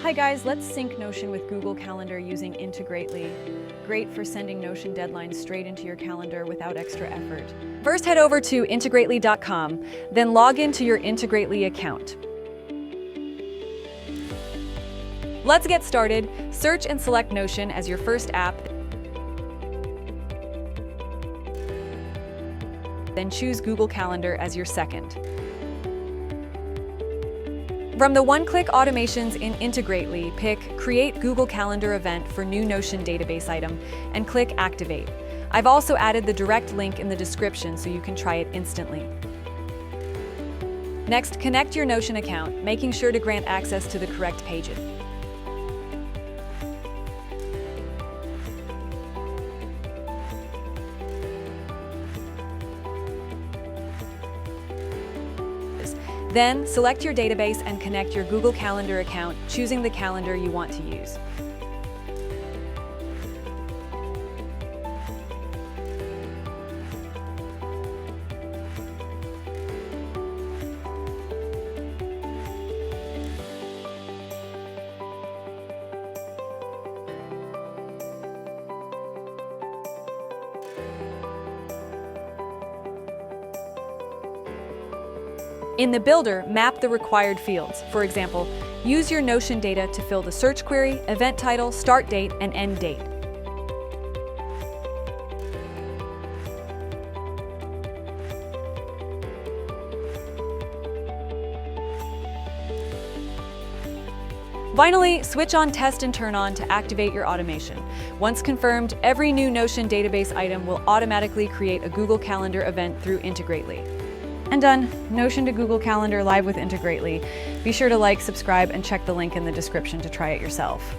Hi guys, let's sync Notion with Google Calendar using Integrately. Great for sending Notion deadlines straight into your calendar without extra effort. First, head over to integrately.com, then log into your Integrately account. Let's get started. Search and select Notion as your first app, then choose Google Calendar as your second. From the one-click automations in Integrately, pick Create Google Calendar Event for new Notion database item and click Activate. I've also added the direct link in the description so you can try it instantly. Next, connect your Notion account, making sure to grant access to the correct pages. Then, select your database and connect your Google Calendar account, choosing the calendar you want to use. In the Builder, map the required fields. For example, use your Notion data to fill the search query, event title, start date, and end date. Finally, switch on Test and Turn On to activate your automation. Once confirmed, every new Notion database item will automatically create a Google Calendar event through Integrately. And done. Notion to Google Calendar live with Integrately. Be sure to like, subscribe, and check the link in the description to try it yourself.